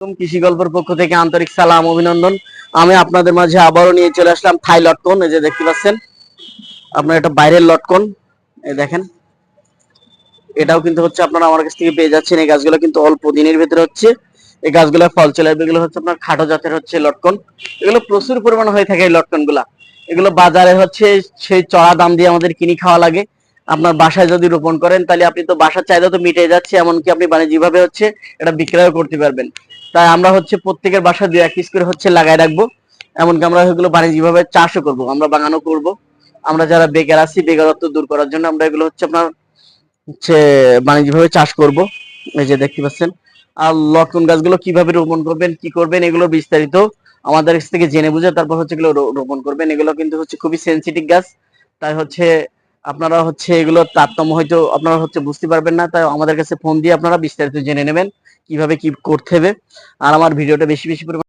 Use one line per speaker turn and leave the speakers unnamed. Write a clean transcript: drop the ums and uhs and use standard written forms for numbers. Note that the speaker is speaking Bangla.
কৃষি গল্পের পক্ষ থেকে আন্তরিক সালাম অভিনন্দন। আমি আপনাদের মাঝে আবারও নিয়ে চলে আসলাম থাই লটকন। এই যে দেখতে পাচ্ছেন আপনার এটা বাইরের লটকন, এই দেখেন এটাও কিন্তু হচ্ছে আপনারা আমার কাছ থেকে পেয়ে যাচ্ছেন। এই গাছগুলো কিন্তু অল্প দিনের ভিতরে হচ্ছে এই গাছগুলো ফল চলে আসবে। এগুলো হচ্ছে আপনার খাটো জাতের হচ্ছে লটকন, এগুলো প্রচুর পরিমাণ হয়ে থাকে এই লটকন গুলা। এগুলো বাজারে হচ্ছে সেই চড়া দাম দিয়ে আমাদের কিনে খাওয়া লাগে। আপনার বাসায় যদি রোপণ করেন তাহলে আপনি তো বাসার চাহিদা তো মিটে যাচ্ছে, এমনকি আপনি বাণিজ্যিকভাবে হচ্ছে এটা বিক্রয় করতে পারবেন। তাই আমরা হচ্ছে প্রত্যেকের বাসায় 2-1 পিস করে হচ্ছে লাগাই রাখবো। এমনকি আমরা এগুলো বাণিজ্যিকভাবে চাষও করব, আমরা বাগানও করব। আমরা যারা বেকার আছি বেকারত্ব দূর করার জন্য আমরা এগুলো হচ্ছে আপনার হচ্ছে বাণিজ্যিকভাবে চাষ করব। এই যে দেখতে পাচ্ছেন। আর লটকন গাছগুলো কিভাবে রোপণ করবেন কি করবেন এগুলো বিস্তারিত আমাদের কাছ থেকে জেনে বুঝে তারপর হচ্ছে এগুলো রোপণ করবেন। এগুলো কিন্তু হচ্ছে খুবই সেনসিটিভ গাছ, তাই হচ্ছে আপনারা হচ্ছে এগুলো তারতম্য হয়তো আপনারা হচ্ছে বুঝতে পারবেন না। তাই আমাদের কাছে ফোন দিয়ে আপনারা বিস্তারিত জেনে নেবেন কিভাবে কি করতে হবে। আর আমার ভিডিওটা বেশি বেশি পরিমাণে